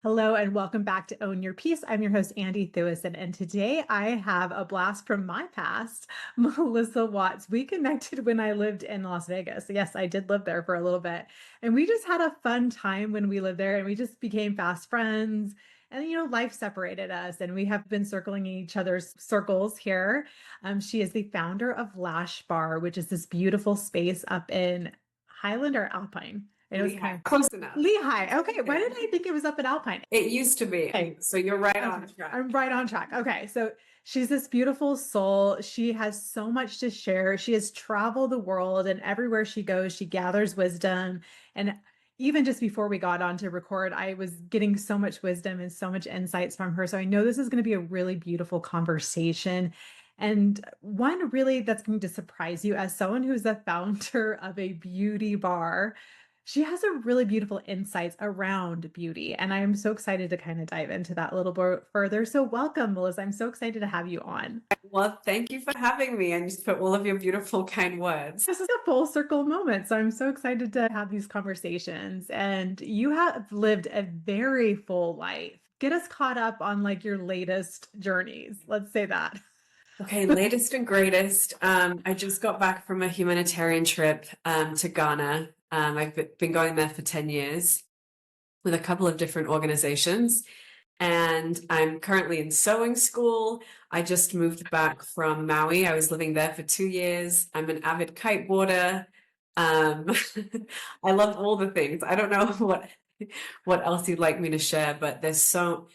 Hello and welcome back to Own Your Peace. I'm your host, Andy Thewison, and today I have a blast from my past, Melissa Watts. We connected when I lived in Las Vegas. Yes, I did live there for a little bit, and we just had a fun time when we lived there, and we just became fast friends. And life separated us, and we have been circling each other's circles here. She is the founder of Lash Bar, which is this beautiful space up in Highland or Alpine. It was Lehigh, close enough. Lehigh. Okay. Why did I think it was up at Alpine? It used to be. Okay. So you're right on track. I'm right on track. Okay. So she's this beautiful soul. She has so much to share. She has traveled the world, and everywhere she goes, she gathers wisdom. And even just before we got on to record, I was getting so much wisdom and so much insights from her. So I know this is going to be a really beautiful conversation. And one really that's going to surprise you as someone who's the founder of a beauty bar. She has a really beautiful insights around beauty, and I am so excited to kind of dive into that a little bit further. So welcome, Melissa. I'm so excited to have you on. Well, thank you for having me and just for all of your beautiful, kind words. This is a full circle moment. So I'm so excited to have these conversations. And you have lived a very full life. Get us caught up on like your latest journeys. Let's say that. Okay, latest and greatest. I just got back from a humanitarian trip to Ghana. I've been going there for 10 years with a couple of different organizations. And I'm currently in sewing school. I just moved back from Maui. I was living there for 2 years. I'm an avid kiteboarder. I love all the things. I don't know what else you'd like me to share, but there's so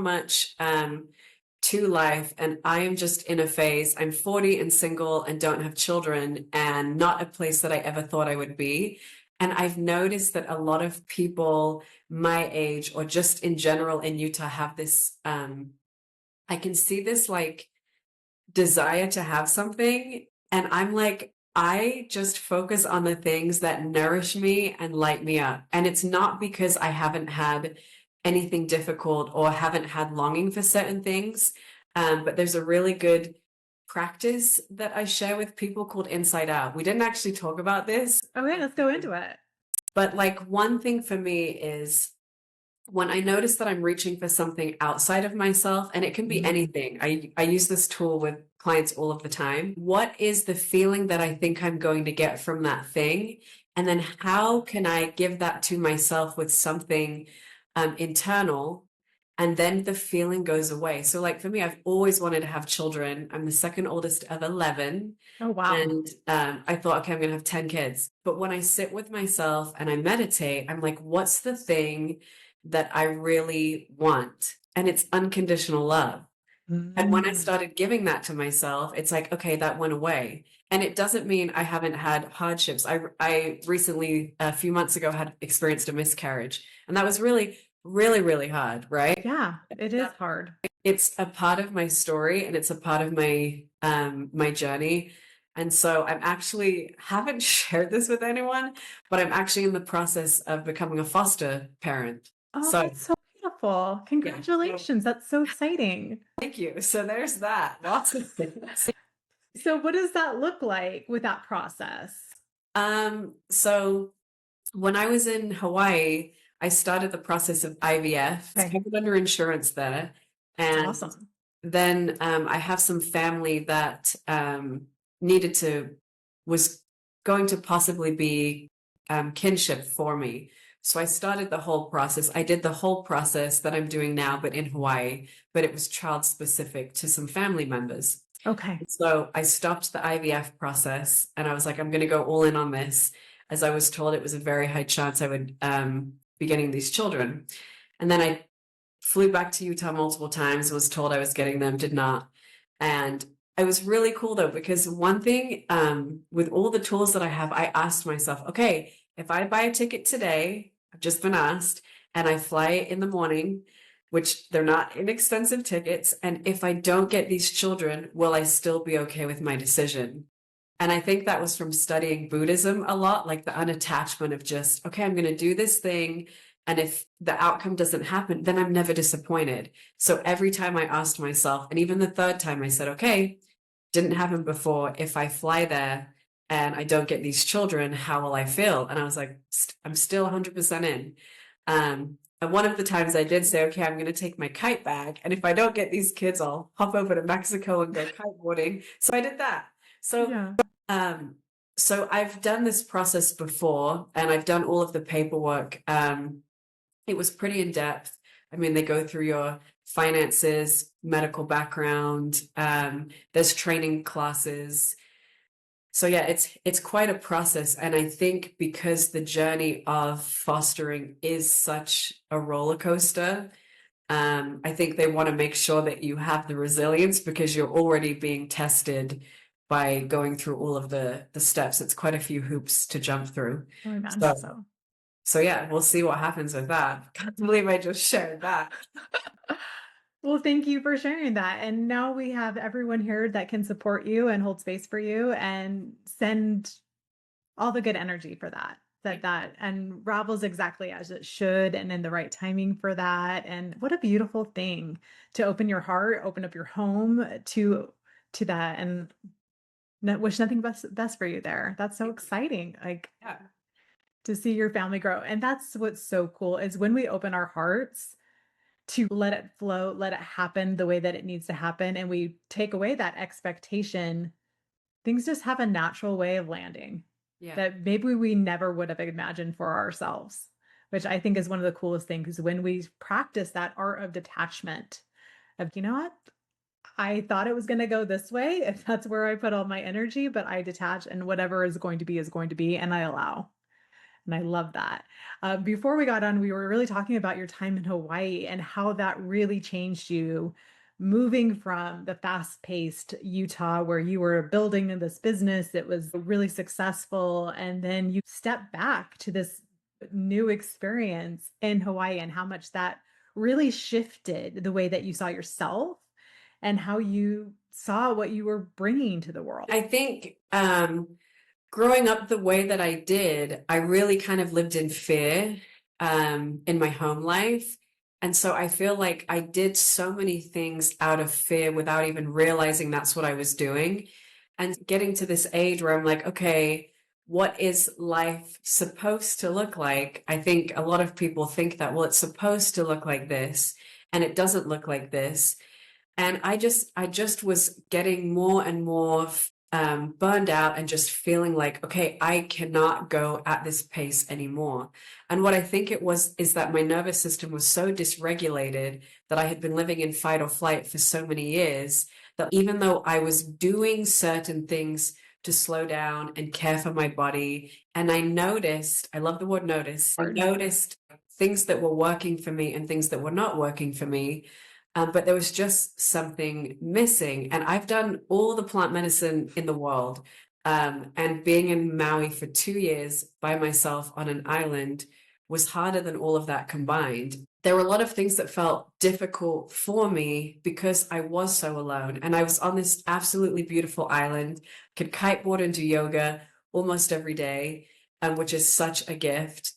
much to life, and I am just in a phase. I'm 40 and single and don't have children, and not a place that I ever thought I would be. And I've noticed that a lot of people my age, or just in general in Utah, have this, I can see this like desire to have something. And I'm like, I just focus on the things that nourish me and light me up. And it's not because I haven't had anything difficult or haven't had longing for certain things. But there's a really good practice that I share with people called Inside Out. We didn't actually talk about this. Okay, let's go into it. But like one thing for me is when I notice that I'm reaching for something outside of myself, and it can be anything. I use this tool with clients all of the time. What is the feeling that I think I'm going to get from that thing? And then how can I give that to myself with something internal? And then the feeling goes away. So like for me, I've always wanted to have children. I'm the second oldest of 11. Oh, wow. And I thought, okay, I'm going to have 10 kids. But when I sit with myself and I meditate, I'm like, what's the thing that I really want? And it's unconditional love. And when I started giving that to myself, it's like, okay, that went away. And it doesn't mean I haven't had hardships. I recently, a few months ago, had experienced a miscarriage. And that was really, really, really hard, right? Yeah, it is hard. It's a part of my story, and it's a part of my my journey. And so I'm actually haven't shared this with anyone, but I'm actually in the process of becoming a foster parent. Oh, So that's so beautiful. Congratulations. That's so exciting. thank you. So there's that. Lots of things. So what does that look like with that process? So when I was in Hawaii, I started the process of IVF. It's covered under insurance there. And Awesome. then I have some family that was going to possibly be kinship for me. So I started the whole process. I did the whole process that I'm doing now, but in Hawaii, but it was child specific to some family members. Okay. So I stopped the IVF process, and I was like, I'm going to go all in on this, as I was told it was a very high chance I would be getting these children. And then I flew back to Utah multiple times, was told I was getting them, did not. And it was really cool though, because one thing with all the tools that I have, I asked myself, okay, if I buy a ticket today, I've just been asked, and I fly in the morning, which they're not inexpensive tickets, and if I don't get these children, will I still be okay with my decision? And I think that was from studying Buddhism a lot, like the unattachment of just, okay, I'm going to do this thing. And if the outcome doesn't happen, then I'm never disappointed. So every time I asked myself, and even the third time I said, okay, didn't happen before. If I fly there and I don't get these children, how will I feel? And I was like, I'm still 100% in. And one of the times I did say, okay, I'm going to take my kite bag. And if I don't get these kids, I'll hop over to Mexico and go kiteboarding. So I did that. So, Yeah. um, so I've done this process before and I've done all of the paperwork. It was pretty in depth. I mean, they go through your finances, medical background. There's training classes. So yeah, it's quite a process. And I think because the journey of fostering is such a roller coaster, I think they want to make sure that you have the resilience because you're already being tested by going through all of the steps. It's quite a few hoops to jump through. Oh, I imagine So so. so yeah, we'll see what happens with that. Can't believe I just shared that. Well, thank you for sharing that. And now we have everyone here that can support you and hold space for you and send all the good energy for that. That unravels exactly as it should and in the right timing for that. And what a beautiful thing to open your heart, open up your home to that and wish nothing best for you there. That's so exciting. Like Yeah. to see your family grow. And that's what's so cool is when we open our hearts to let it flow, let it happen the way that it needs to happen, and we take away that expectation, things just have a natural way of landing Yeah. that maybe we never would have imagined for ourselves, which I think is one of the coolest things when we practice that art of detachment of, you know what? I thought it was going to go this way if that's where I put all my energy, but I detach and whatever is going to be is going to be, and I allow. And I love that. Before we got on, we were really talking about your time in Hawaii and how that really changed you, moving from the fast paced Utah, where you were building this business that was really successful. And then you stepped back to this new experience in Hawaii and how much that really shifted the way that you saw yourself and how you saw what you were bringing to the world. I think growing up the way that I did, I really kind of lived in fear in my home life. And so I feel like I did so many things out of fear without even realizing that's what I was doing. And getting to this age where I'm like, okay, what is life supposed to look like? I think a lot of people think that, well, it's supposed to look like this, and it doesn't look like this. And I just was getting more and more burned out and just feeling like, okay, I cannot go at this pace anymore. And what I think it was is that my nervous system was so dysregulated that I had been living in fight or flight for so many years that even though I was doing certain things to slow down and care for my body, and I noticed, I love the word notice, I noticed things that were working for me and things that were not working for me, but there was just something missing. And I've done all the plant medicine in the world. And being in Maui for 2 years by myself on an island was harder than all of that combined. There were a lot of things that felt difficult for me because I was so alone. And I was on this absolutely beautiful island, could kiteboard and do yoga almost every day, which is such a gift.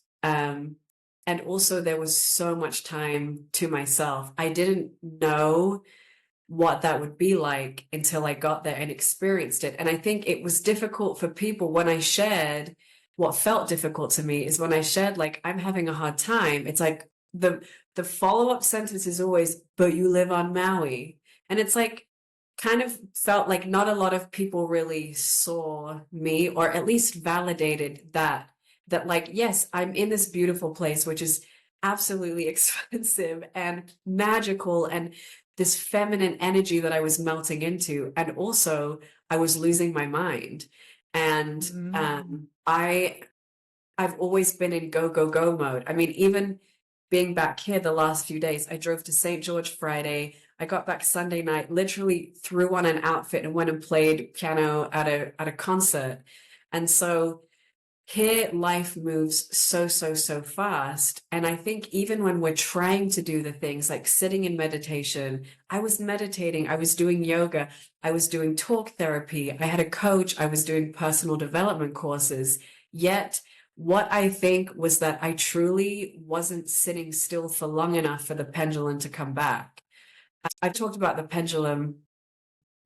And also, there was so much time to myself. I didn't know what that would be like until I got there and experienced it. And I think it was difficult for people when I shared what felt difficult to me is when I shared, like, I'm having a hard time. It's like the follow-up sentence is always, but you live on Maui. And it's like kind of felt like not a lot of people really saw me or at least validated that like, yes, I'm in this beautiful place, which is absolutely expensive and magical and this feminine energy that I was melting into. And also I was losing my mind. And Mm. I've always been in go, go, go mode. I mean, even being back here the last few days, I drove to St. George Friday. I got back Sunday night, literally threw on an outfit and went and played piano at a concert. And so here life moves so fast. And I think even when we're trying to do the things like sitting in meditation, I was meditating, I was doing yoga, I was doing talk therapy, I had a coach, I was doing personal development courses. Yet what I think was that I truly wasn't sitting still for long enough for the pendulum to come back. I talked about the pendulum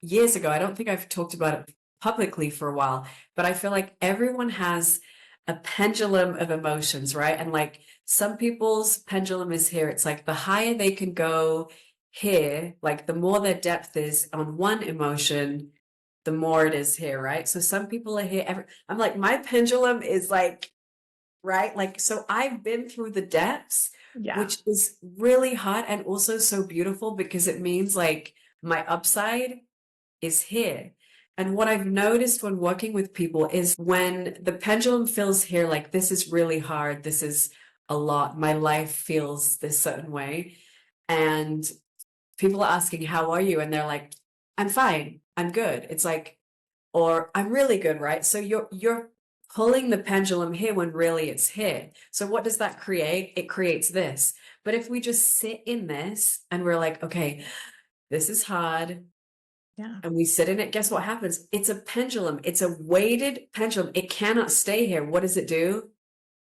years ago. I don't think I've talked about it publicly for a while, but I feel like everyone has a pendulum of emotions, right? And like some people's pendulum is here. It's like the higher they can go here, like the more their depth is on one emotion, the more it is here, right? So some people are here. I'm like, my pendulum is like, right? Like, so I've been through the depths, Yeah. which is really hard and also so beautiful because it means like my upside is here. And what I've noticed when working with people is when the pendulum feels here, like this is really hard, this is a lot, my life feels this certain way. And people are asking, how are you? And they're like, I'm fine, I'm good. It's like, or I'm really good, right? So you're pulling the pendulum here when really it's here. So what does that create? It creates this. But if we just sit in this and we're like, okay, this is hard, Yeah. and we sit in it, guess what happens? It's a pendulum. It's a weighted pendulum. It cannot stay here. What does it do?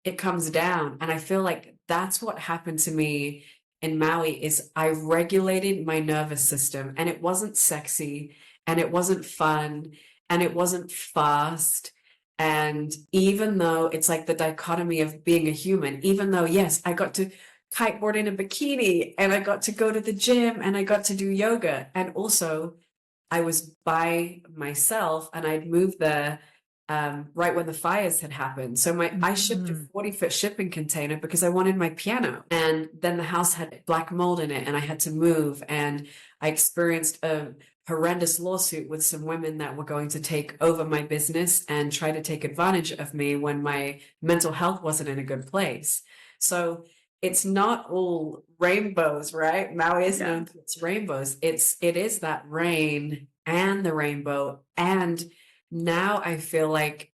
It comes down. And I feel like that's what happened to me in Maui is I regulated my nervous system, and it wasn't sexy, and it wasn't fun, and it wasn't fast. And even though it's like the dichotomy of being a human, even though, yes, I got to kiteboard in a bikini and I got to go to the gym and I got to do yoga. And also I was by myself and I'd moved there right when the fires had happened. So I shipped a Mhm. 40-foot shipping container because I wanted my piano. And then the house had black mold in it and I had to move. And I experienced a horrendous lawsuit with some women that were going to take over my business and try to take advantage of me when my mental health wasn't in a good place. So it's not all rainbows, right? Maui is Yeah. known for its rainbows. It is that rain and the rainbow. And now I feel like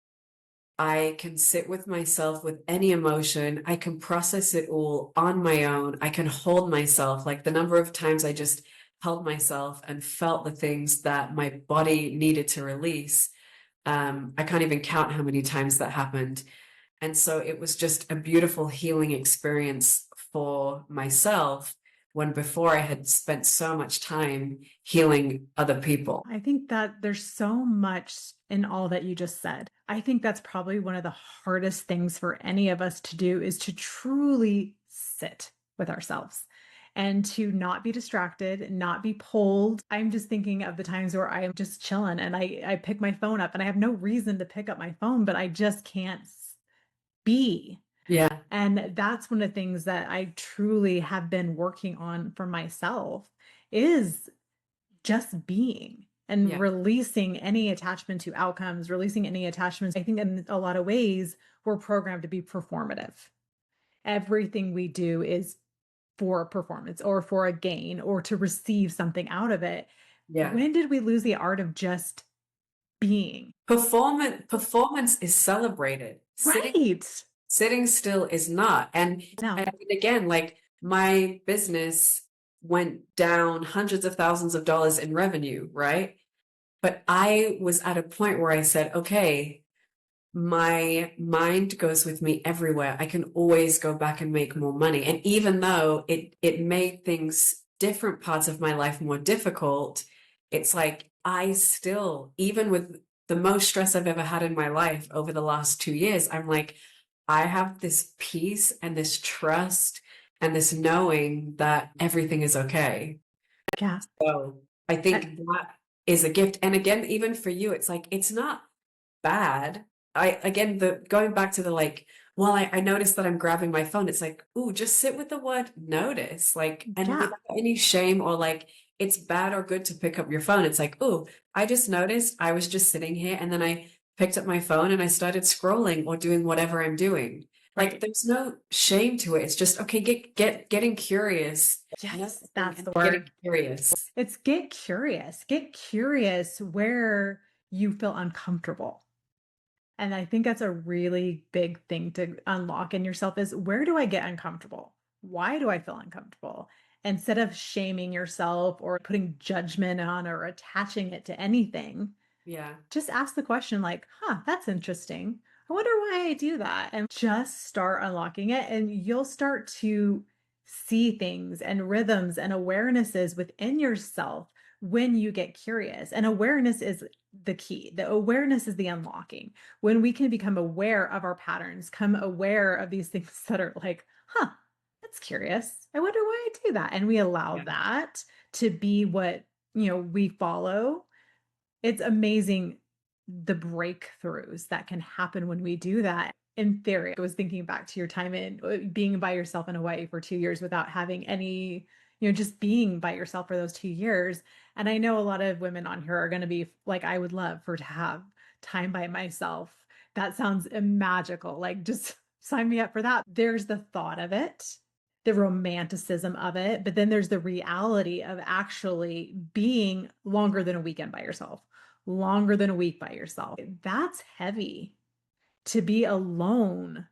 I can sit with myself with any emotion. I can process it all on my own. I can hold myself. Like the number of times I just held myself and felt the things that my body needed to release. I can't even count how many times that happened. And so it was just a beautiful healing experience for myself when before I had spent so much time healing other people. I think that there's so much in all that you just said. I think that's probably one of the hardest things for any of us to do is to truly sit with ourselves and to not be distracted, not be pulled. I'm just thinking of the times where I am just chilling and I pick my phone up and I have no reason to pick up my phone, but I just can't be. Yeah, And that's one of the things that I truly have been working on for myself is just being and yeah, releasing any attachment to outcomes, releasing any attachments. I think in a lot of ways, we're programmed to be performative. Everything we do is for a performance or for a gain or to receive something out of it. yeah. When did we lose the art of just being? Performance is celebrated. Right. Sitting still is not. No. And again, like my business went down hundreds of thousands of dollars in revenue, right? But I was at a point where I said, okay, my mind goes with me everywhere. I can always go back and make more money. And even though it made things different parts of my life more difficult, it's like I still, even with the most stress I've ever had in my life over the last 2 years, I'm like, I have this peace and this trust and this knowing that everything is okay. Yeah. So I Uh, think that is a gift. And again, even for you, it's like it's not bad. I again the going back to the like, well, I noticed that I'm grabbing my phone. It's like, ooh, just sit with the word notice. Like, and Yeah. without any shame or like it's bad or good to pick up your phone. It's like, ooh, I just noticed I was just sitting here and then I picked up my phone and I started scrolling or doing whatever I'm doing. Like Right. there's no shame to it. It's just okay, getting curious. Yes. Noticing That's and the getting word. curious. It's get curious. Get curious where you feel uncomfortable. And I think that's a really big thing to unlock in yourself is where do I get uncomfortable? Why do I feel uncomfortable? Instead of shaming yourself or putting judgment on or attaching it to anything, Yeah. just ask the question like, huh, that's interesting. I wonder why I do that. And just start unlocking it, and you'll start to see things and rhythms and awarenesses within yourself when you get curious. And awareness is the key. The awareness is the unlocking. When we can become aware of our patterns, come aware of these things that are like huh, that's curious. I wonder why I do that. And we allow Yeah. that to be what, we follow. It's amazing the breakthroughs that can happen when we do that. In theory, I was thinking back to your time in being by yourself in Hawaii for 2 years without having any, just being by yourself for those 2 years. And I know a lot of women on here are going to be like, I would love for to have time by myself. That sounds magical. Like, just sign me up for that. There's the thought of it, the romanticism of it, but then there's the reality of actually being longer than a weekend by yourself, longer than a week by yourself. That's heavy, to be alone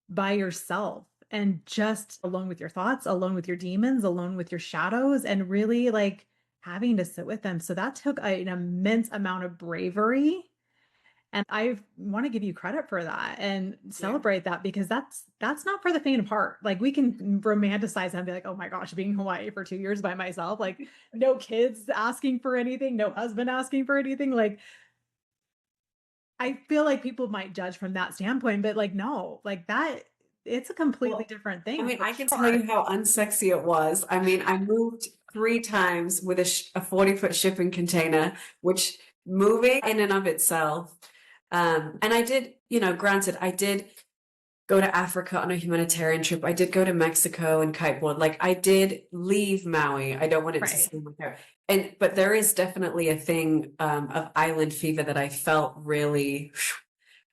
by yourself and just alone with your thoughts, alone with your demons, alone with your shadows, and really like having to sit with them. So that took an immense amount of bravery, and I want to give you credit for that and Yeah. celebrate that, because that's not for the faint of heart. Like, we can romanticize and be like, oh my gosh, being in Hawaii for 2 years by myself, like no kids asking for anything, no husband asking for anything. Like, I feel like people might judge from that standpoint, but like, no, like that, it's a completely Well, different I thing mean, for I can tell sure. you how unsexy it was. I mean, I moved 3 times with a 40-foot shipping container, which moving in and of itself. And I did, granted, I did go to Africa on a humanitarian trip. I did go to Mexico and kiteboard. Like I did leave Maui. I don't want it to Right. seem like there. But there is definitely a thing of island fever that I felt really,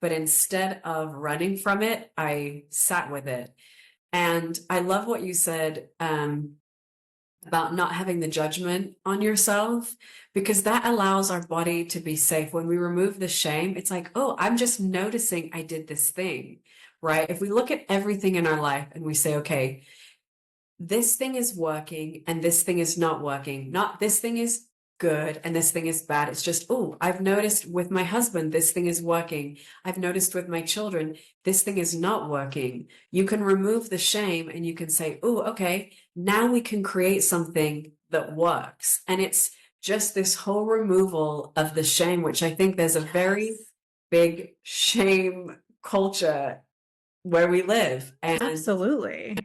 but instead of running from it, I sat with it. And I love what you said about not having the judgment on yourself, because that allows our body to be safe. When we remove the shame, it's like, oh, I'm just noticing I did this thing, right? If we look at everything in our life and we say, okay, this thing is working and this thing is not working. Not this thing is good and this thing is bad. It's just, oh, I've noticed with my husband, this thing is working. I've noticed with my children, this thing is not working. You can remove the shame and you can say, oh, okay, now we can create something that works. And it's just this whole removal of the shame, which I think there's a very Yes. big shame culture where we live. And Absolutely.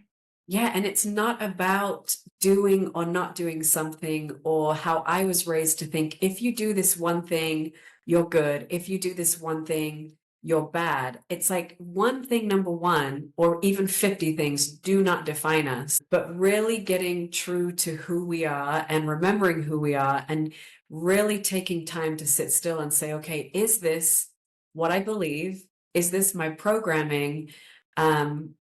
yeah, and it's not about doing or not doing something, or how I was raised to think if you do this one thing, you're good. If you do this one thing, you're bad. It's like one thing, number one, or even 50 things do not define us, but really getting true to who we are and remembering who we are and really taking time to sit still and say, okay, is this what I believe? Is this my programming? Um,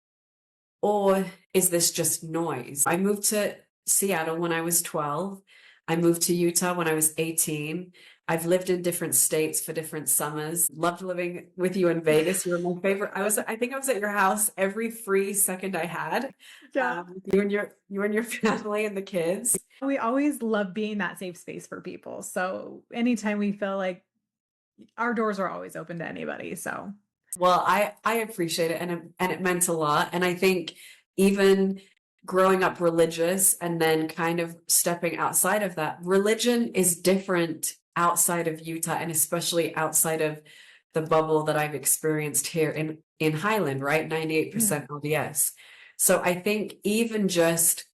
or is this just noise? I moved to Seattle when I was 12. I moved to Utah when I was 18. I've lived in different states for different summers. Loved living with you in Vegas. You were my favorite. I think I was at your house every free second I had. Yeah. You and your family and the kids. We always love being that safe space for people. So anytime we feel like, our doors are always open to anybody. So Well, I appreciate it, and it meant a lot. And I think even growing up religious and then kind of stepping outside of that, religion is different outside of Utah, and especially outside of the bubble that I've experienced here in Highland, right? yeah. 98% LDS. So I think even just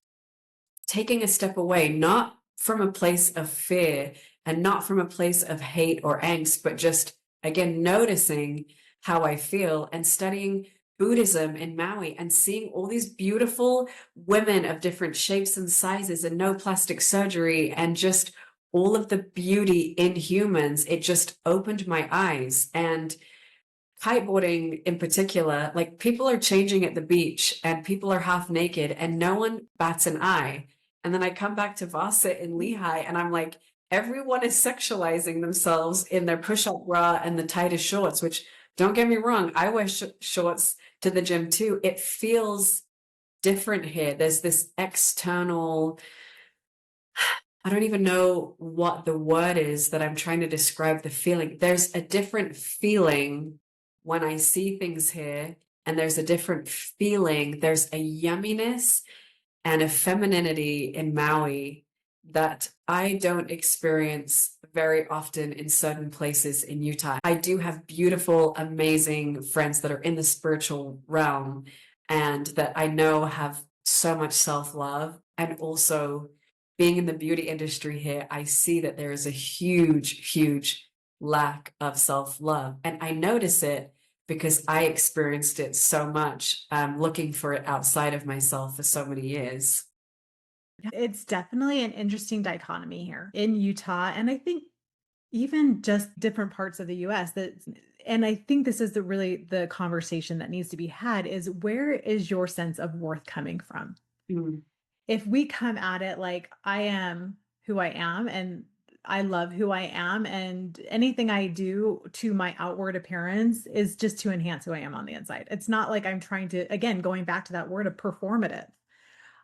taking a step away, not from a place of fear and not from a place of hate or angst, but just again, noticing how I feel and studying Buddhism in Maui and seeing all these beautiful women of different shapes and sizes and no plastic surgery and just all of the beauty in humans. It just opened my eyes. And kiteboarding in particular, like people are changing at the beach and people are half naked and no one bats an eye. And then I come back to Vasa in Lehigh and I'm like, everyone is sexualizing themselves in their push-up bra and the tightest shorts, which don't get me wrong, I wear shorts to the gym too. It feels different here. There's this external, I don't even know what the word is that I'm trying to describe the feeling. There's a different feeling when I see things here, and there's a different feeling. There's a yumminess and a femininity in Maui that I don't experience very often in certain places in Utah. I do have beautiful, amazing friends that are in the spiritual realm, and that I know have so much self-love. And also being in the beauty industry here, I see that there is a huge, huge lack of self-love. And I notice it because I experienced it so much, looking for it outside of myself for so many years. It's definitely an interesting dichotomy here in Utah. And I think even just different parts of the US that, and I think this is the conversation that needs to be had is where is your sense of worth coming from? Mm, If we come at it like I am who I am and I love who I am, and anything I do to my outward appearance is just to enhance who I am on the inside. It's not like I'm trying to, again, going back to that word of performative.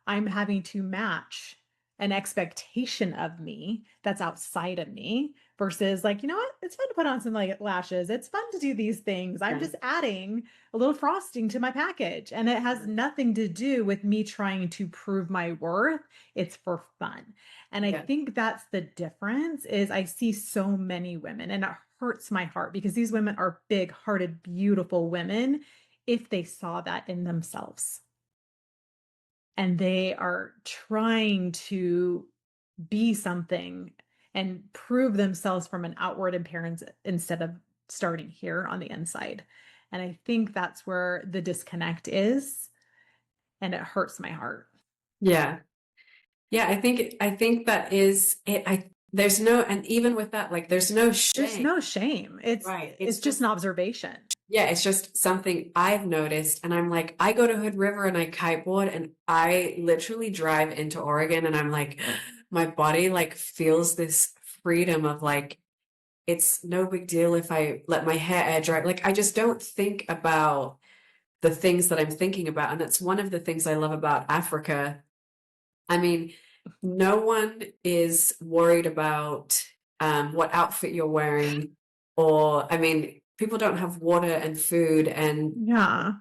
I'm having to match an expectation of me that's outside of me versus like, you know what? It's fun to put on some like lashes. It's fun to do these things. I'm yeah. just adding a little frosting to my package. And it has nothing to do with me trying to prove my worth. It's for fun. And I Yeah. think that's the difference is I see so many women and it hurts my heart because these women are big-hearted, beautiful women if they saw that in themselves and they are trying to be something and prove themselves from an outward appearance instead of starting here on the inside. And I think that's where the disconnect is, and it hurts my heart. Yeah. Yeah, I think that is it. There's no, and even with that, like there's no There's shame, no shame. It's right? it's It's just an just, observation. yeah, it's just something I've noticed. And I'm like, I go to Hood River and I kiteboard and I literally drive into Oregon and I'm like, my body like feels this freedom of like, it's no big deal if I let my hair air dry. Like I just don't think about the things that I'm thinking about. And that's one of the things I love about Africa. I mean, no one is worried about what outfit you're wearing, or I mean, people don't have water and food, Yeah,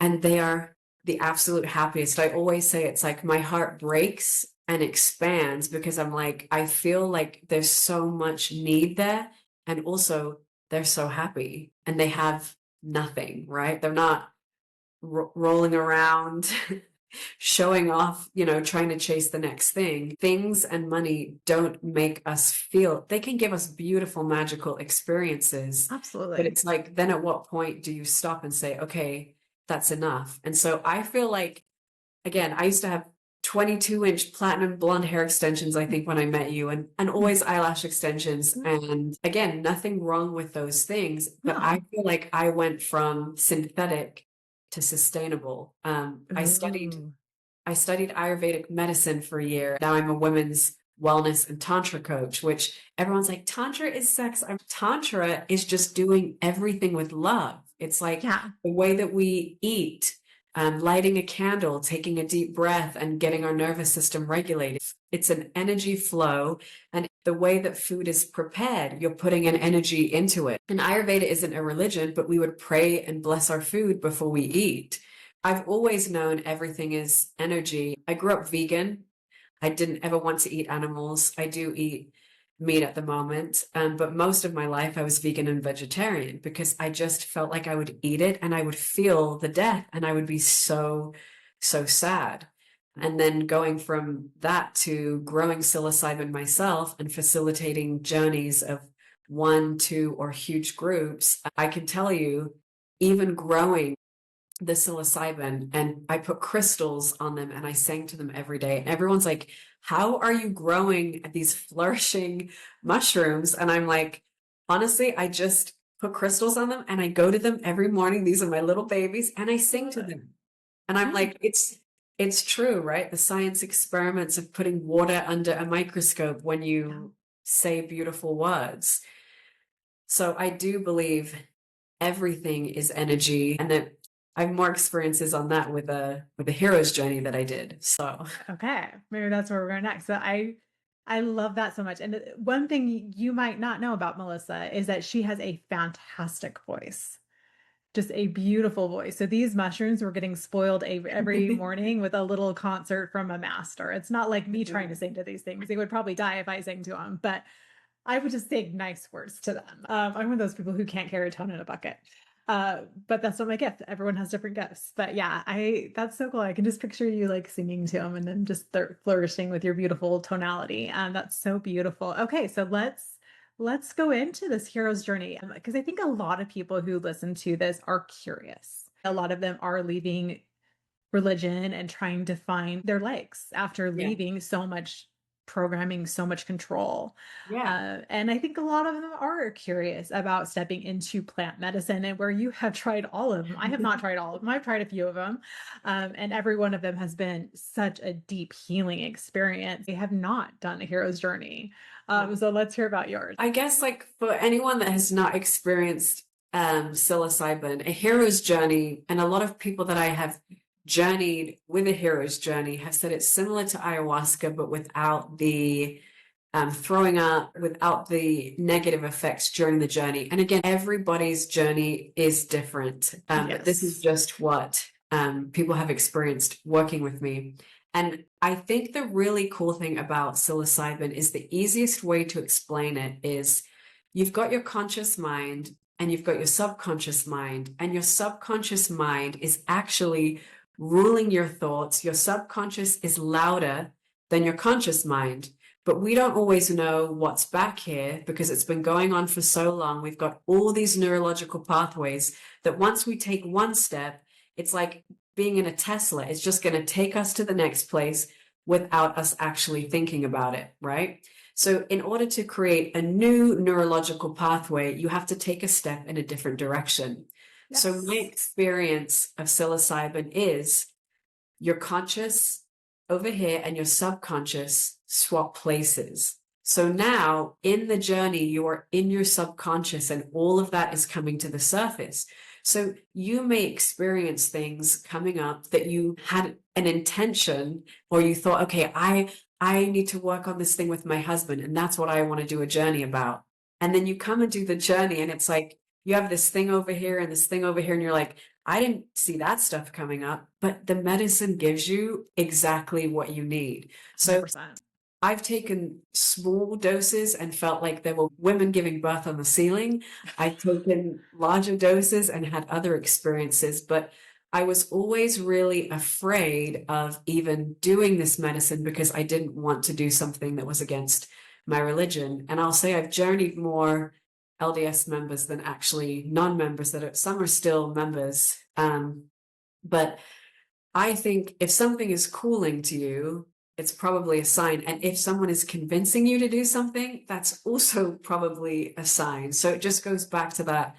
and they are the absolute happiest. I always say it's like my heart breaks and expands because I'm like, I feel like there's so much need there, and also they're so happy and they have nothing, right? They're not rolling around showing off, trying to chase the next thing. Things and money don't make us feel, they can give us beautiful, magical experiences. But absolutely. it's like, then at what point do you stop and say, okay, that's enough? And so I feel like, again, I used to have 22-inch platinum blonde hair extensions, I think, when I met you, and always eyelash extensions. And again, nothing wrong with those things. But I No. feel like I went from synthetic to sustainable. Ooh. I studied Ayurvedic medicine for a year. Now I'm a women's wellness and tantra coach, which everyone's like, tantra is sex. Tantra is just doing everything with love. It's like Yeah. the way that we eat, lighting a candle, taking a deep breath, and getting our nervous system regulated. It's an energy flow. And the way that food is prepared, you're putting an energy into it. And Ayurveda isn't a religion, but we would pray and bless our food before we eat. I've always known everything is energy. I grew up vegan. I didn't ever want to eat animals. I do eat meat at the moment, but most of my life I was vegan and vegetarian because I just felt like I would eat it and I would feel the death and I would be so, so sad. And then going from that to growing psilocybin myself and facilitating journeys of one, two, or huge groups, I can tell you, even growing the psilocybin and I put crystals on them and I sang to them every day. And everyone's like, how are you growing these flourishing mushrooms? And I'm like, honestly, I just put crystals on them and I go to them every morning. These are my little babies and I sing to them. And I'm Yeah. like, it's true, right? The science experiments of putting water under a microscope when Yeah. you say beautiful words. So I do believe everything is energy and that I have more experiences on that with a hero's journey that I did. So Okay, maybe that's where we're going next. So I love that so much. And one thing you might not know about Melissa is that she has a fantastic voice. Just a beautiful voice. So these mushrooms were getting spoiled every morning with a little concert from a master. It's not like me trying to sing to these things. They would probably die if I sang to them, but I would just say nice words to them. I'm one of those people who can't carry a tone in a bucket. But that's not my gift. Everyone has different gifts. But yeah, I that's so cool. I can just picture you like singing to him and then just flourishing with your beautiful tonality. That's so beautiful. Okay, so let's go into this hero's journey because I think a lot of people who listen to this are curious. A lot of them are leaving religion and trying to find their legs after Yeah. leaving so much programming, so much control. Yeah. And I think a lot of them are curious about stepping into plant medicine and where you have tried all of them. I have not tried all of them. I've tried a few of them. And every one of them has been such a deep healing experience. They have not done a hero's journey. So let's hear about yours. I guess like for anyone that has not experienced psilocybin, a hero's journey, and a lot of people that I have journeyed with a hero's journey have said it's similar to ayahuasca, but without the throwing up, without the negative effects during the journey. And again, everybody's journey is different, but this is Yes. just what people have experienced working with me. And I think the really cool thing about psilocybin is the easiest way to explain it is you've got your conscious mind and you've got your subconscious mind, and your subconscious mind is actually ruling your thoughts. Your subconscious is louder than your conscious mind. But we don't always know what's back here because it's been going on for so long. We've got all these neurological pathways that once we take one step, it's like being in a Tesla. It's just going to take us to the next place without us actually thinking about it, right? So in order to create a new neurological pathway, you have to take a step in a different direction. So my Yes. experience of psilocybin is your conscious over here and your subconscious swap places. So now in the journey, you are in your subconscious and all of that is coming to the surface. So you may experience things coming up that you had an intention or you thought, okay, I need to work on this thing with my husband and that's what I want to do a journey about. And then you come and do the journey and it's like you have this thing over here and this thing over here and you're like, I didn't see that stuff coming up, but the medicine gives you exactly what you need. So 100%. I've taken small doses and felt like there were women giving birth on the ceiling. I've taken larger doses and had other experiences, but I was always really afraid of even doing this medicine because I didn't want to do something that was against my religion. And I'll say I've journeyed more LDS members than actually non-members that are, some are still members. But I think if something is calling to you, it's probably a sign. And if someone is convincing you to do something, that's also probably a sign. So it just goes back to that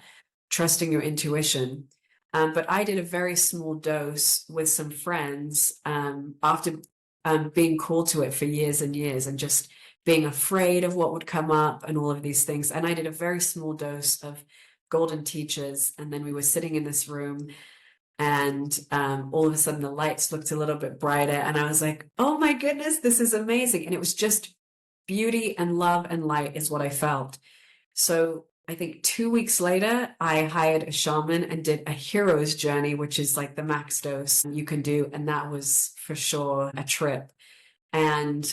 trusting your intuition. But I did a very small dose with some friends after being called to it for years and years and just being afraid of what would come up and all of these things. And I did a very small dose of golden teachers. And then we were sitting in this room and all of a sudden the lights looked a little bit brighter and I was like, oh my goodness, this is amazing. And it was just beauty and love and light is what I felt. So I think 2 weeks later I hired a shaman and did a hero's journey, which is like the max dose you can do, and that was for sure a trip. And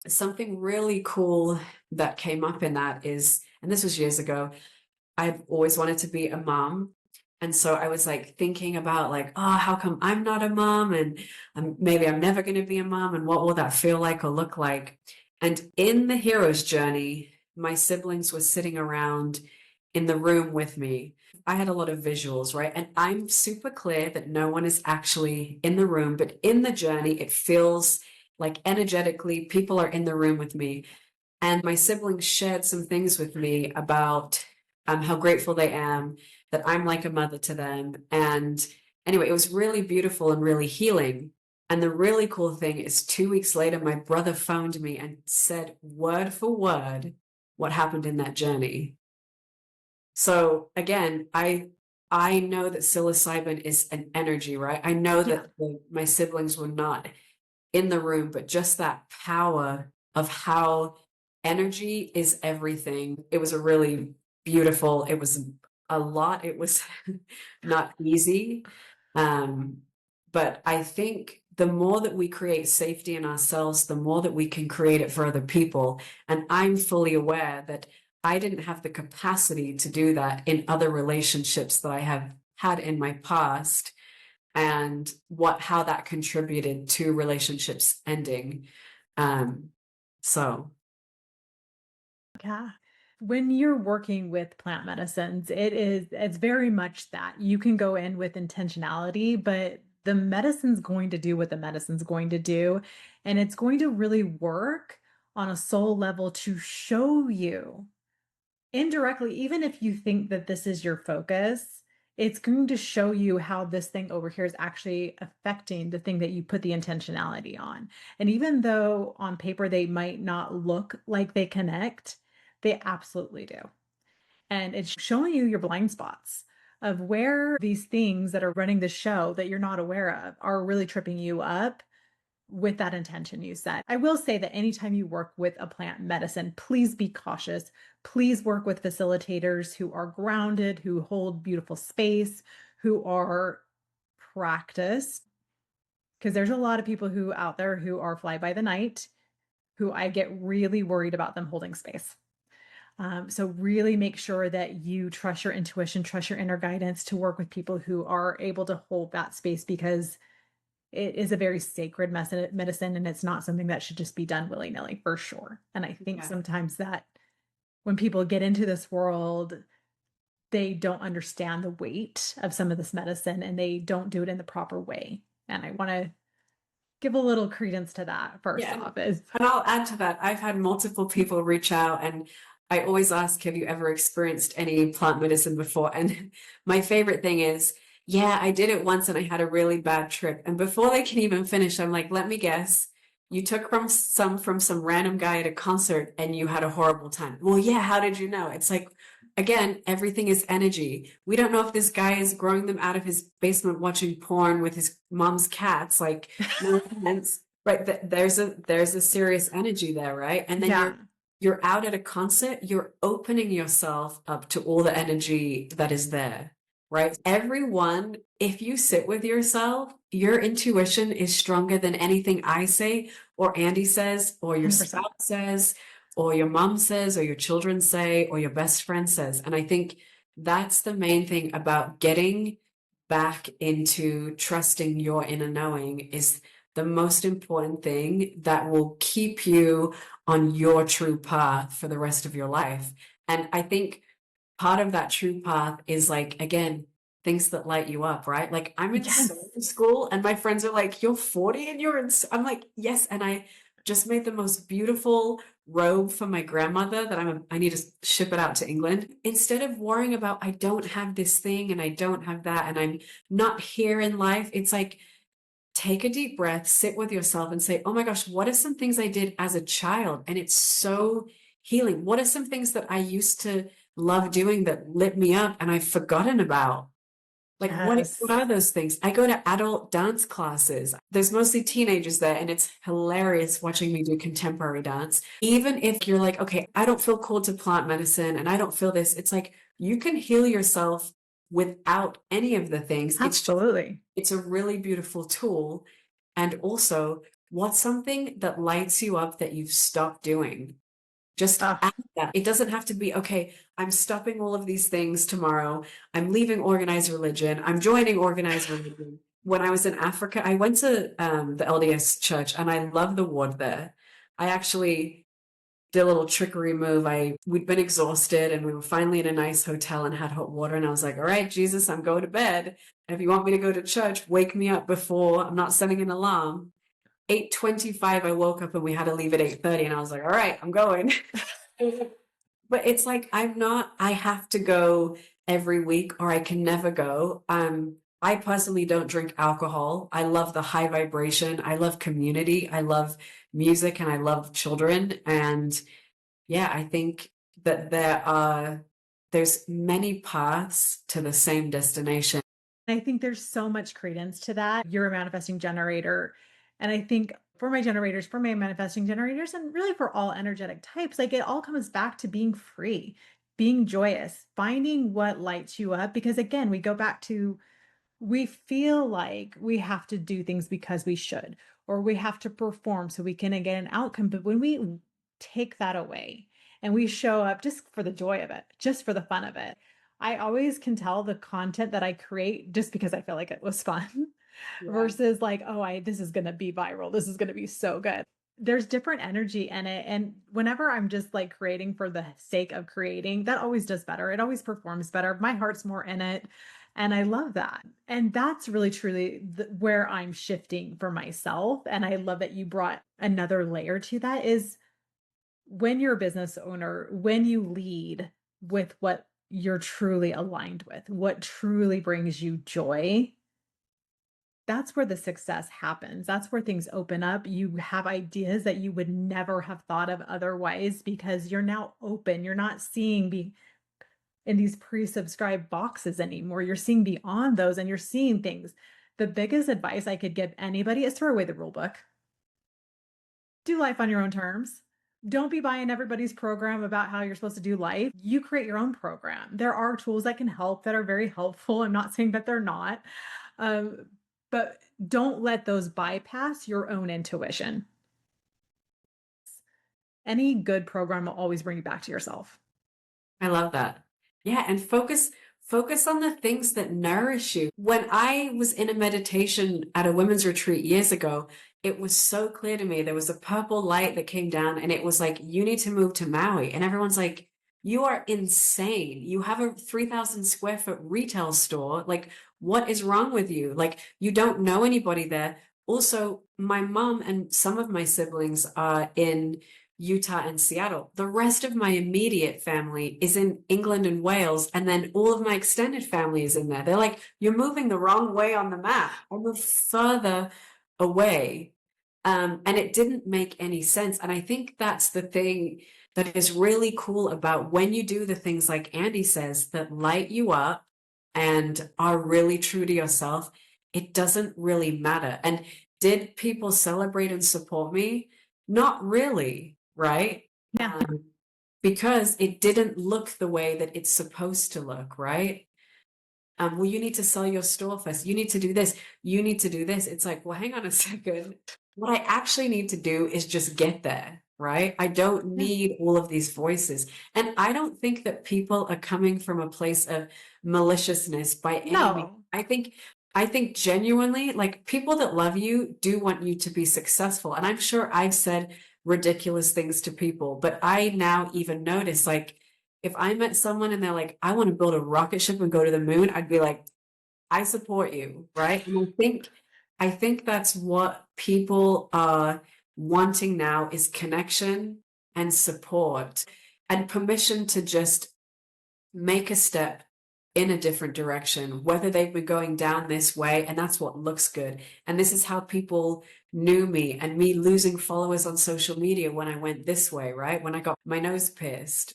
something really cool that came up in that is, and this was years ago, I've always wanted to be a mom. And so I was like thinking about like, oh, how come I'm not a mom? And maybe I'm never going to be a mom. And what will that feel like or look like? And in the hero's journey, my siblings were sitting around in the room with me. I had a lot of visuals, right? And I'm super clear that no one is actually in the room, but in the journey, it feels like energetically people are in the room with me. And my siblings shared some things with me about how grateful they am that I'm like a mother to them. And anyway, it was really beautiful and really healing. And the really cool thing is 2 weeks later, my brother phoned me and said word for word what happened in that journey. So again, I know that psilocybin is an energy, right? I know Yeah. that my siblings were not in the room, but just that power of how energy is everything. It was a really beautiful, it was a lot, it was not easy. Um, but I think the more that we create safety in ourselves, the more that we can create it for other people. And I'm fully aware that I didn't have the capacity to do that in other relationships that I have had in my past, and how that contributed to relationships ending. Um, so Yeah. When you're working with plant medicines, it's very much that. You can go in with intentionality, but the medicine's going to do what the medicine's going to do, and it's going to really work on a soul level to show you indirectly, even if you think that this is your focus, it's going to show you how this thing over here is actually affecting the thing that you put the intentionality on. And even though on paper they might not look like they connect, they absolutely do. And it's showing you your blind spots of where these things that are running the show that you're not aware of are really tripping you up with that intention you set. I will say that anytime you work with a plant medicine, please be cautious. Please work with facilitators who are grounded, who hold beautiful space, who are practiced. Because there's a lot of people who out there who are fly by the night, who I get really worried about them holding space. So really make sure that you trust your intuition, trust your inner guidance to work with people who are able to hold that space, because it is a very sacred medicine, and it's not something that should just be done willy-nilly, for sure. And I think yeah, sometimes that when people get into this world, they don't understand the weight of some of this medicine, and they don't do it in the proper way. And I want to give a little credence to that first yeah, off is and I'll add to that. I've had multiple people reach out, and I always ask, have you ever experienced any plant medicine before? And my favorite thing is, yeah, I did it once and I had a really bad trip. And before they can even finish, I'm like, let me guess. You took from some random guy at a concert and you had a horrible time. Well, yeah, how did you know? It's like, again, everything is energy. We don't know if this guy is growing them out of his basement watching porn with his mom's cats. Like, no offense. Right, there's a serious energy there, right? And then yeah, you're out at a concert, you're opening yourself up to all the energy that is there, right? Everyone, if you sit with yourself, your intuition is stronger than anything I say or Andy says or your 100%. spouse says or your mom says or your children say or your best friend says. And I think that's the main thing about getting back into trusting your inner knowing is the most important thing that will keep you on your true path for the rest of your life. And I think part of that true path is like, again, things that light you up, right? Like I'm in Yes. sewing school and my friends are like, you're 40 and you're in, I'm like, yes. And I just made the most beautiful robe for my grandmother that I need to ship it out to England. Instead of worrying about, I don't have this thing and I don't have that and I'm not here in life, it's like, take a deep breath, sit with yourself and say, oh my gosh, what are some things I did as a child? And it's so healing. What are some things that I used to love doing that lit me up and I've forgotten about? Like, what Yes. are those things? I go to adult dance classes. There's mostly teenagers there, and it's hilarious watching me do contemporary dance. Even if you're like, okay, I don't feel called to plant medicine and I don't feel this, it's like you can heal yourself without any of the things. Absolutely. It's a really beautiful tool. And also, what's something that lights you up that you've stopped doing? Just Oh, add that. It doesn't have to be, okay, I'm stopping all of these things tomorrow. I'm leaving organized religion. I'm joining organized religion. When I was in Africa, I went to the LDS church and I love the ward there. I actually did a little trickery move. We'd been exhausted and we were finally in a nice hotel and had hot water. And I was like, all right, Jesus, I'm going to bed. And if you want me to go to church, wake me up before I'm not setting an alarm. 8:25, I woke up and we had to leave at 8:30. And I was like, all right, I'm going. But it's like I have to go every week or I can never go. I personally don't drink alcohol. I love the high vibration. I love community. I love music and I love children. And yeah, I think that there's many paths to the same destination. I think there's so much credence to that. You're a manifesting generator. And I think for my generators, for my manifesting generators, and really for all energetic types, like it all comes back to being free, being joyous, finding what lights you up. Because again, we go back to we feel like we have to do things because we should, or we have to perform so we can get an outcome. But when we take that away and we show up just for the joy of it, just for the fun of it. I always can tell the content that I create just because I feel like it was fun Yeah. versus like, oh, I this is going to be viral. This is going to be so good. There's different energy in it. And whenever I'm just like creating for the sake of creating, that always does better. It always performs better. My heart's more in it. And I love that. And that's really truly where I'm shifting for myself. And I love that you brought another layer to that is when you're a business owner, when you lead with what you're truly aligned with, what truly brings you joy, that's where the success happens. That's where things open up. You have ideas that you would never have thought of otherwise because you're now open. You're not seeing in these pre-subscribed boxes anymore. You're seeing beyond those and you're seeing things. The biggest advice I could give anybody is throw away the rule book. Do life on your own terms. Don't be buying everybody's program about how you're supposed to do life. You create your own program. There are tools that can help that are very helpful. I'm not saying that they're not. Um, but don't let those bypass your own intuition. Any good program will always bring you back to yourself. I love that. Yeah, and focus on the things that nourish you. When I was in a meditation at a women's retreat years ago, it was so clear to me. There was a purple light that came down and it was like, you need to move to Maui. And everyone's like, you are insane. You have a 3,000 square foot retail store. Like, what is wrong with you? Like, you don't know anybody there. Also, my mom and some of my siblings are in Utah and Seattle. The rest of my immediate family is in England and Wales, and then all of my extended family is in there. They're like, you're moving the wrong way on the map. I moved further away. And it didn't make any sense. And I think that's the thing that is really cool about when you do the things like Andy says that light you up and are really true to yourself, it doesn't really matter. And did people celebrate and support me? Not really, right? Yeah. Because it didn't look the way that it's supposed to look, right? Well, you need to sell your store first. You need to do this. You need to do this. It's like, well, hang on a second. What I actually need to do is just get there, right? I don't Yeah. need all of these voices. And I don't think that people are coming from a place of maliciousness by any means. No. I think genuinely, like people that love you do want you to be successful. And I'm sure I've said ridiculous things to people, but I now even notice like if I met someone and they're like, I want to build a rocket ship and go to the moon, I'd be like, I support you, right? And I think that's what people are wanting now is connection and support and permission to just make a step in a different direction, whether they've been going down this way, and that's what looks good. And this is how people knew me and me losing followers on social media when I went this way, right? When I got my nose pierced.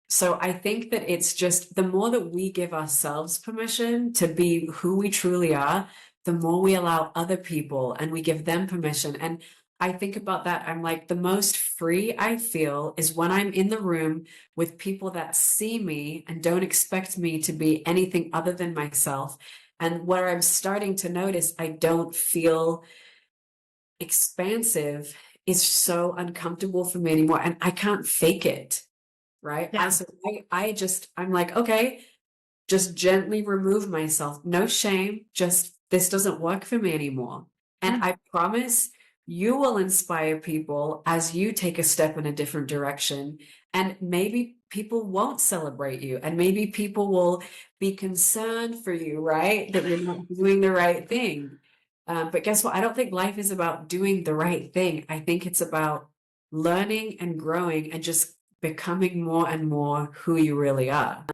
So I think that it's just the more that we give ourselves permission to be who we truly are, the more we allow other people and we give them permission. And I think about that. I'm like, the most free I feel is when I'm in the room with people that see me and don't expect me to be anything other than myself. And where I'm starting to notice I don't feel expansive is so uncomfortable for me anymore. And I can't fake it, right? I Yeah. so I'm like, okay, just gently remove myself. No shame, just this doesn't work for me anymore. And Yeah. I promise you will inspire people as you take a step in a different direction. And maybe people won't celebrate you, and maybe people will be concerned for you, right? That you're not doing the right thing. But guess what? I don't think life is about doing the right thing. I think it's about learning and growing and just becoming more and more who you really are.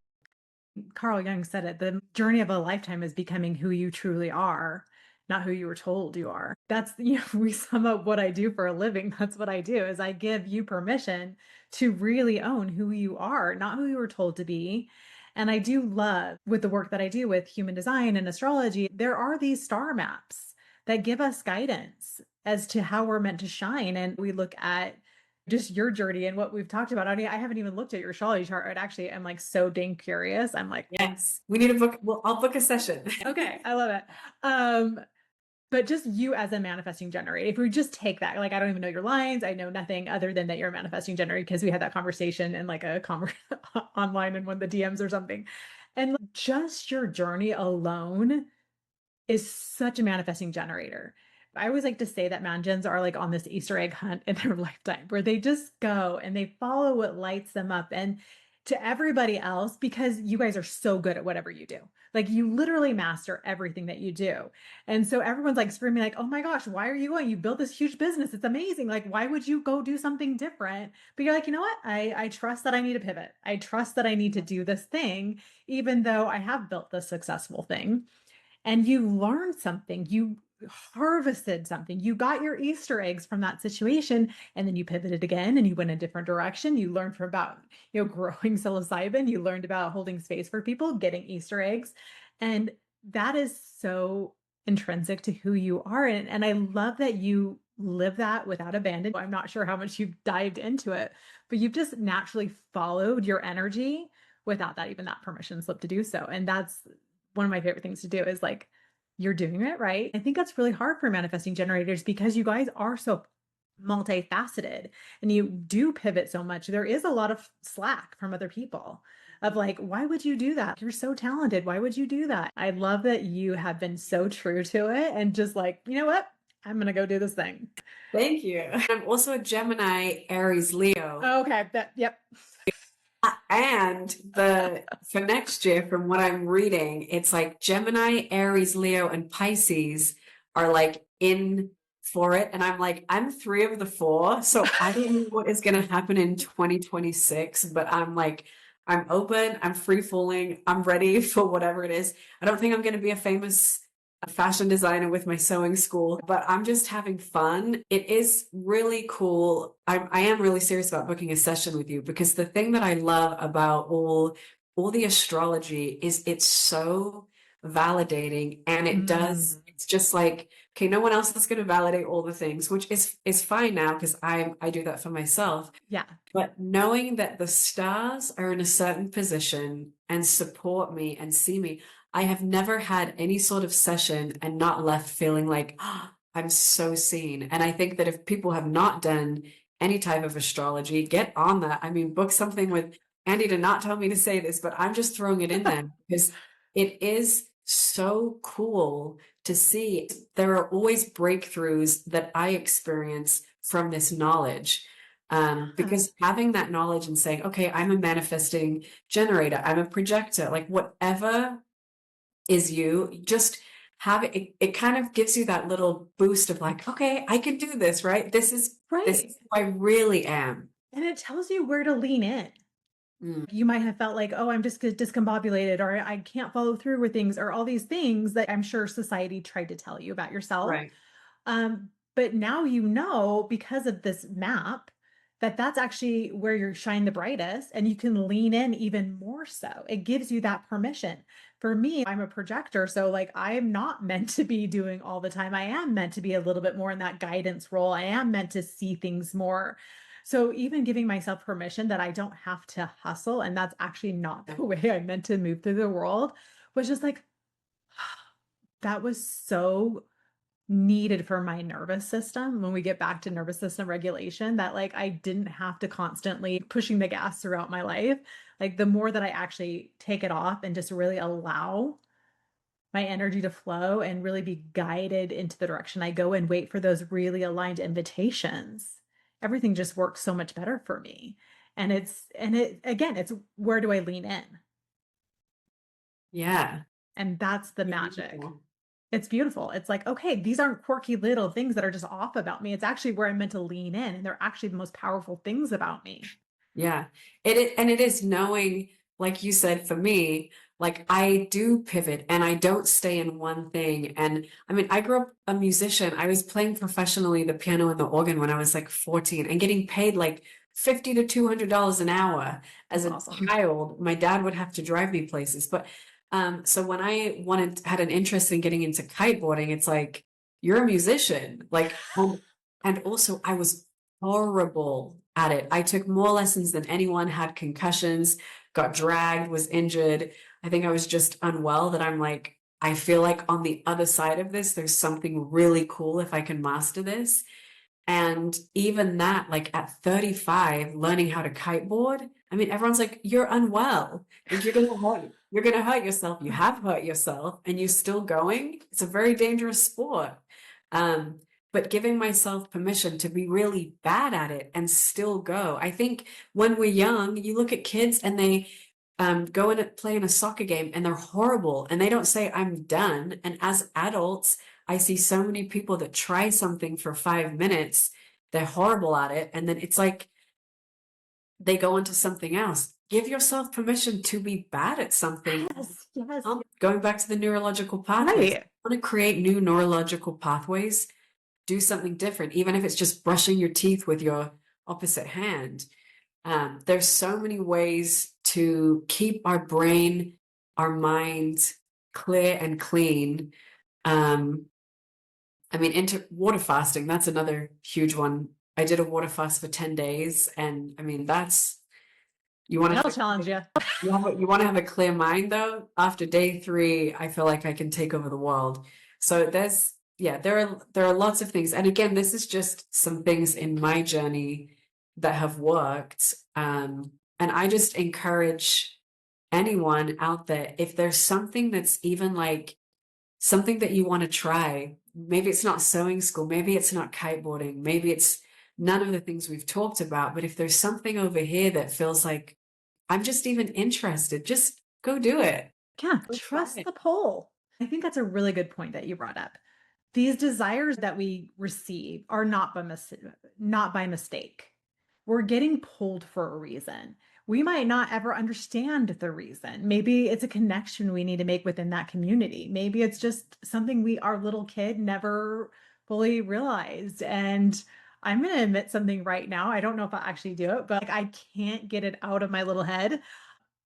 Carl Jung said it, the journey of a lifetime is becoming who you truly are, not who you were told you are. That's, we sum up what I do for a living. That's what I do is I give you permission to really own who you are, not who you were told to be. And I do love with the work that I do with human design and astrology, there are these star maps that give us guidance as to how we're meant to shine. And we look at just your journey and what we've talked about. I haven't even looked at your astrology chart. I actually am like so dang curious. I'm like, Yes, we need a book. Well, I'll book a session. okay, I love it. Um, But just you as a manifesting generator, if we just take that, like, I don't even know your lines, I know nothing other than that you're a manifesting generator because we had that conversation in like a online in one of the DMs or something. And just your journey alone is such a manifesting generator. I always like to say that mangens are like on this Easter egg hunt in their lifetime where they just go and they follow what lights them up. And to everybody else, because you guys are so good at whatever you do, like you literally master everything that you do. And so everyone's like screaming, like, oh my gosh, why are you going? You built this huge business. It's amazing. Like, why would you go do something different? But you're like, you know what? I trust that I need to pivot. I trust that I need to do this thing, even though I have built this successful thing and you learned something, you harvested something, you got your Easter eggs from that situation, and then you pivoted again and you went a different direction. You learned from about, growing psilocybin, you learned about holding space for people, getting Easter eggs. And that is so intrinsic to who you are. And I love that you live that without abandon. I'm not sure how much you've dived into it, but you've just naturally followed your energy without that even that permission slip to do so. And that's one of my favorite things to do is like, you're doing it right. I think that's really hard for manifesting generators because you guys are so multifaceted and you do pivot so much. There is a lot of slack from other people of like, why would you do that? You're so talented. Why would you do that? I love that you have been so true to it and just like, you know what? I'm going to go do this thing. Thank you. I'm also a Gemini, Aries, Leo. Okay. Yep. And the for next year, from what I'm reading, it's like Gemini, Aries, Leo, and Pisces are like in for it. And I'm like, I'm three of the four. So I don't know what is going to happen in 2026, but I'm like, I'm open, I'm free falling, I'm ready for whatever it is. I don't think I'm going to be a famous fashion designer with my sewing school, but I'm just having fun. It is really cool. I am really serious about booking a session with you because the thing that I love about all the astrology is it's so validating and it does, Mm, it's just like, okay, no one else is going to validate all the things, which is fine now because I do that for myself. yeah. But knowing that the stars are in a certain position and support me and see me, I have never had any sort of session and not left feeling like, oh, I'm so seen. And I think that if people have not done any type of astrology, get on that. I mean, book something with Andy did not tell me to say this, but I'm just throwing it in there because it is so cool to see. There are always breakthroughs that I experience from this knowledge. Yeah. Because having that knowledge and saying, okay, I'm a manifesting generator, I'm a projector, like whatever is you, just have it, it kind of gives you that little boost of like, okay, I can do this, right? This Right. is who I really am. And it tells you where to lean in. Mm, You might have felt like, oh, I'm just discombobulated, or I can't follow through with things, or all these things that I'm sure society tried to tell you about yourself. right. But now you know because of this map that that's actually where you shine the brightest and you can lean in even more so. It gives you that permission. For me, I'm a projector. So, like, I am not meant to be doing all the time. I am meant to be a little bit more in that guidance role. I am meant to see things more. So, even giving myself permission that I don't have to hustle and that's actually not the way I meant to move through the world was just like, that was so needed for my nervous system when we get back to nervous system regulation that like I didn't have to constantly pushing the gas throughout my life. Like the more that I actually take it off and just really allow my energy to flow and really be guided into the direction I go and wait for those really aligned invitations, everything just works so much better for me. And it again, it's where do I lean in? Yeah. And that's the magic. Beautiful. It's beautiful. It's like, okay, these aren't quirky little things that are just off about me. It's actually where I'm meant to lean in, and they're actually the most powerful things about me. Yeah. And it is knowing, like you said, for me, like I do pivot and I don't stay in one thing. And I mean, I grew up a musician. I was playing professionally the piano and the organ when I was like 14 and getting paid like 50 to $200 an hour as That's a awesome. child. My dad would have to drive me places. But so when I had an interest in getting into kiteboarding, it's like, you're a musician. Like, and also I was horrible at it. I took more lessons than anyone, had concussions, got dragged, was injured. I think I was just unwell that I'm like, I feel like on the other side of this, there's something really cool if I can master this. And even that, like at 35, learning how to kiteboard, I mean, everyone's like, you're unwell. Like you're gonna hurt yourself. You have hurt yourself and you're still going. It's a very dangerous sport. Um, but giving myself permission to be really bad at it and still go. I think when we're young, you look at kids and they go and play in a soccer game and they're horrible and they don't say, I'm done. And as adults, I see so many people that try something for 5 minutes, they're horrible at it. And then it's like they go into something else. Give yourself permission to be bad at something. Yes, yes. Going back to the neurological pathways, Right. want to create new neurological pathways, do something different, even if it's just brushing your teeth with your opposite hand. There's so many ways to keep our brain, our mind clear and clean. I mean, into water fasting, that's another huge one. I did a water fast for 10 days, and I mean, that's you want to That'll have challenge you. you want to have a clear mind though. After day 3, I feel like I can take over the world. So there's yeah, there are lots of things. And again, this is just some things in my journey that have worked. And I just encourage anyone out there, if there's something that's even like something that you want to try, maybe it's not sewing school, maybe it's not kiteboarding, maybe it's none of the things we've talked about, but if there's something over here that feels like I'm just even interested, just go do it. Yeah, Go try trust it. the poll. I think that's a really good point that you brought up. These desires that we receive are not by mistake. We're getting pulled for a reason. We might not ever understand the reason. Maybe it's a connection we need to make within that community. Maybe it's just something our little kid never fully realized. And I'm going to admit something right now. I don't know if I'll actually do it, but like, I can't get it out of my little head.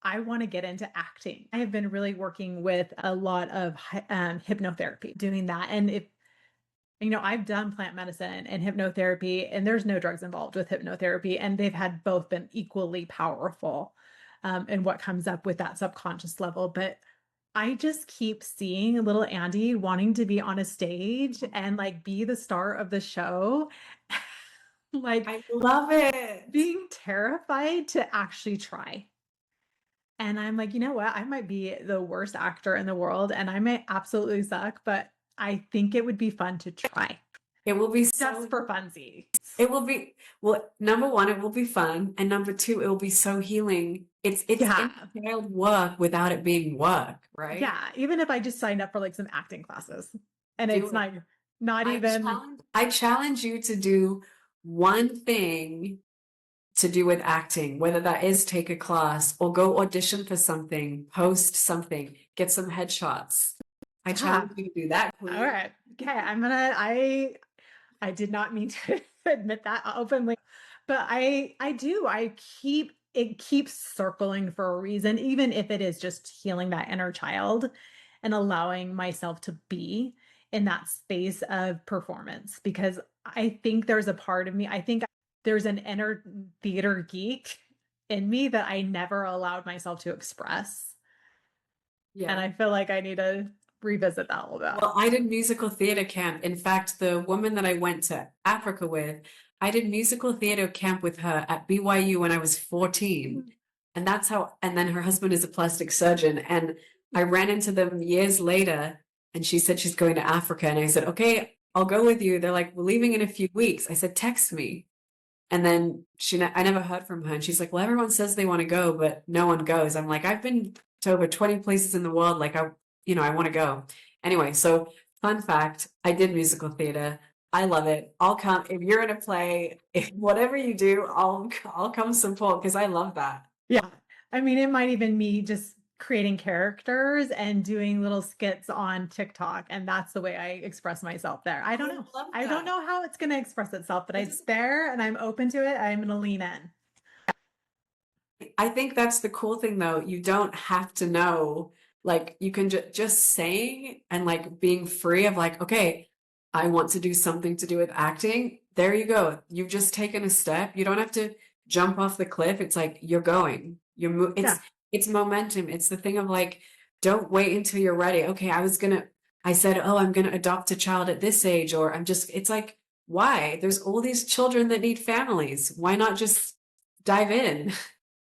I want to get into acting. I have been really working with a lot of hypnotherapy, doing that. And if I've done plant medicine and hypnotherapy, and there's no drugs involved with hypnotherapy, and they've had both been equally powerful in what comes up with that subconscious level. But I just keep seeing little Andy wanting to be on a stage and like be the star of the show, like I love it. being terrified to actually try. And I'm like, you know what? I might be the worst actor in the world and I might absolutely suck, but I think it would be fun to try It will be just so, for funsies. it will be, well, number one, it will be fun. And number two, it will be so healing. It's Yeah. in child work without it being work, right? Yeah. Even if I just signed up for like some acting classes and Do it's it. not even, I challenge you to do one thing to do with acting, whether that is take a class or go audition for something, post something, get some headshots. I yeah. challenge you to do that, All queen. right. Okay. I did not mean to admit that openly, but I do. It keeps circling for a reason, even if it is just healing that inner child and allowing myself to be in that space of performance. Because I think there's a part of me, I think there's an inner theater geek in me that I never allowed myself to express. And Yeah. I feel like I need to revisit that a little bit. Well, I did musical theater camp. In fact, the woman that I went to Africa with, I did musical theater camp with her at BYU when I was 14. And that's how, and then her husband is a plastic surgeon. And I ran into them years later and she said she's going to Africa. And I said, okay, I'll go with you. They're like, we're leaving in a few weeks. I said, text me. And then I never heard from her. And she's like, well, everyone says they want to go, but no one goes. I'm like, I've been to over 20 places in the world. Like, I want to go. Anyway, so fun fact, I did musical theater. I love it. I'll come if you're in a play, if, whatever you do, I'll come support because I love that. Yeah. I mean, it might even be just creating characters and doing little skits on TikTok. And that's the way I express myself there. I don't I know. love I don't that. know how it's going to express itself, but It it's doesn't there and I'm open to it. I'm going to lean in. I think that's the cool thing though. You don't have to know, like you can just saying and like being free of like, okay, I want to do something to do with acting. There you go. You've just taken a step. You don't have to jump off the cliff. It's like you're going. Yeah. It's momentum. It's the thing of like, don't wait until you're ready. Okay, I said, oh, I'm gonna adopt a child at this age, or it's like, why? There's all these children that need families. Why not just dive in?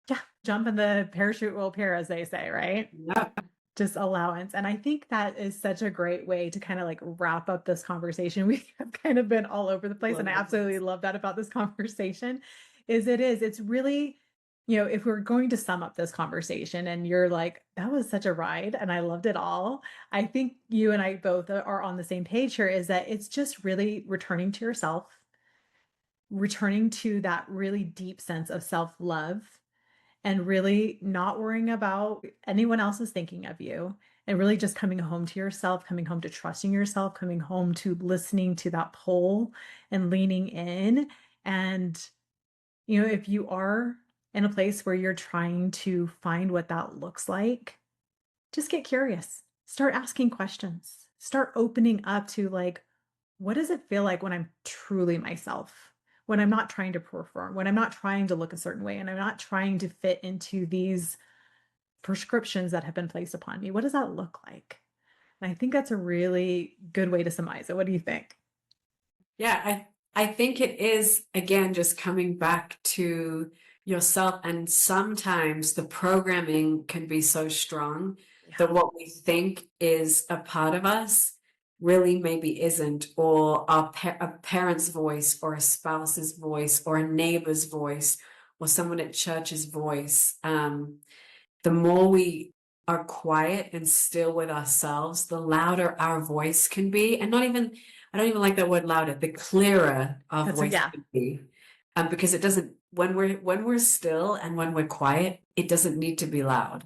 Yeah, jump in the parachute will appear, as they say, right? Yeah. Just allowance. And I think that is such a great way to kind of like wrap up this conversation. We have kind of been all over the place, and I absolutely love that about this conversation. It's really, if we're going to sum up this conversation and you're like, that was such a ride and I loved it all. I think you and I both are on the same page here, is that it's just really returning to yourself, returning to that really deep sense of self-love, and really not worrying about anyone else is thinking of you, and really just coming home to yourself, coming home to trusting yourself, coming home to listening to that pull and leaning in. And, if you are in a place where you're trying to find what that looks like, just get curious. Start asking questions. Start opening up to like, what does it feel like when I'm truly myself? When I'm not trying to perform, when I'm not trying to look a certain way, and I'm not trying to fit into these prescriptions that have been placed upon me. What does that look like? And I think that's a really good way to summarize it. What do you think? Yeah, I think it is again just coming back to yourself, and sometimes the programming can be so strong Yeah. that what we think is a part of us really maybe isn't, or a parent's voice or a spouse's voice or a neighbor's voice or someone at church's voice. The more we are quiet and still with ourselves, the louder our voice can be. And I don't even like that word louder, the clearer our voice Yeah. can be. Because it doesn't, when we're still and when we're quiet, it doesn't need to be loud.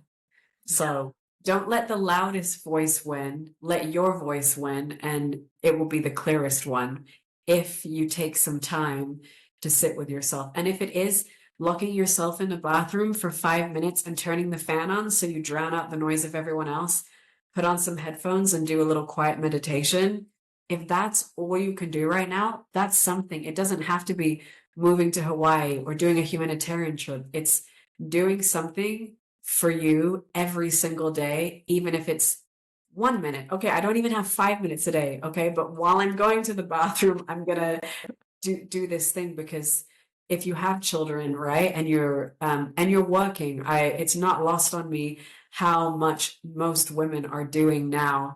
Yeah. So don't let the loudest voice win. Let your voice win, and it will be the clearest one if you take some time to sit with yourself. And if it is locking yourself in the bathroom for 5 minutes and turning the fan on so you drown out the noise of everyone else, put on some headphones and do a little quiet meditation. If that's all you can do right now, that's something. It doesn't have to be moving to Hawaii or doing a humanitarian trip. It's doing something for you every single day, even if it's 1 minute. Okay, I don't even have 5 minutes a day. Okay, but while I'm going to the bathroom, I'm gonna do this thing. Because if you have children, right, and you're working, it's not lost on me how much most women are doing now,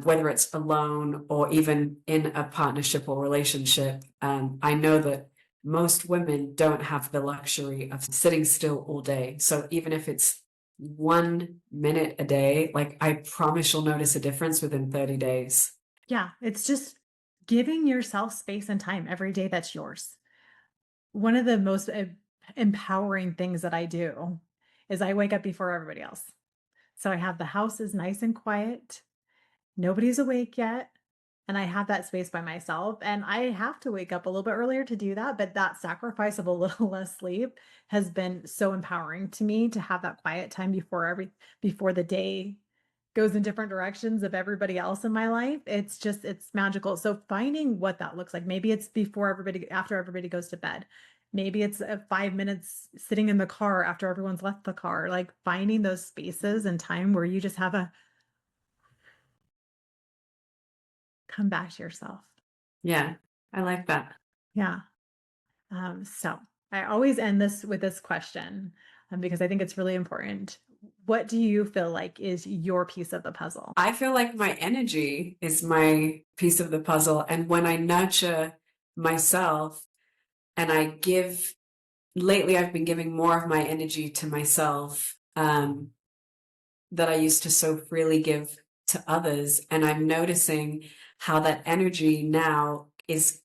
whether it's alone or even in a partnership or relationship. I know that most women don't have the luxury of sitting still all day. So even if it's 1 minute a day, like, I promise you'll notice a difference within 30 days. Yeah. It's just giving yourself space and time every day that's yours. One of the most empowering things that I do is I wake up before everybody else. So I have the house is nice and quiet. Nobody's awake yet. And I have that space by myself. And I have to wake up a little bit earlier to do that. But that sacrifice of a little less sleep has been so empowering to me, to have that quiet time before the day goes in different directions of everybody else in my life. It's magical. So finding what that looks like. Maybe it's after everybody goes to bed. Maybe it's 5 minutes sitting in the car after everyone's left the car, like finding those spaces and time where you just have a come back to yourself. Yeah, I like that. Yeah. So I always end this with this question, because I think it's really important. What do you feel like is your piece of the puzzle? I feel like my energy is my piece of the puzzle. And when I nurture myself and lately I've been giving more of my energy to myself, that I used to so freely give to others. And I'm noticing how that energy now is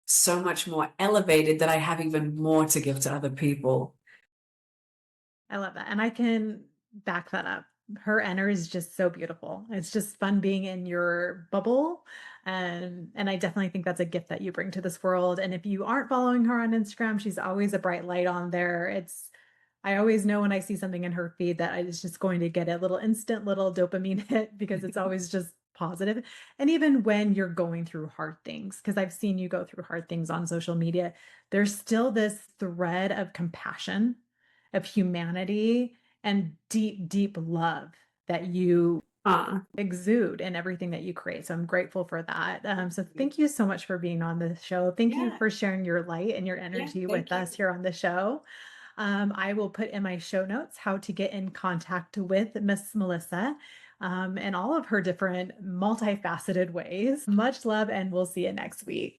so much more elevated that I have even more to give to other people. I love that. And I can back that up. Her energy is just so beautiful. It's just fun being in your bubble. And I definitely think that's a gift that you bring to this world. And if you aren't following her on Instagram, she's always a bright light on there. I always know when I see something in her feed that it's just going to get a little instant little dopamine hit, because it's always just positive. And even when you're going through hard things, because I've seen you go through hard things on social media, there's still this thread of compassion, of humanity, and deep, deep love that you Ah, exude in everything that you create. So I'm grateful for that. So yeah, thank you so much for being on the show. Thank you yeah, for sharing your light and your yeah, energy with thank us you. here on the show. I will put in my show notes how to get in contact with Miss Melissa and all of her different multifaceted ways. Much love, and we'll see you next week.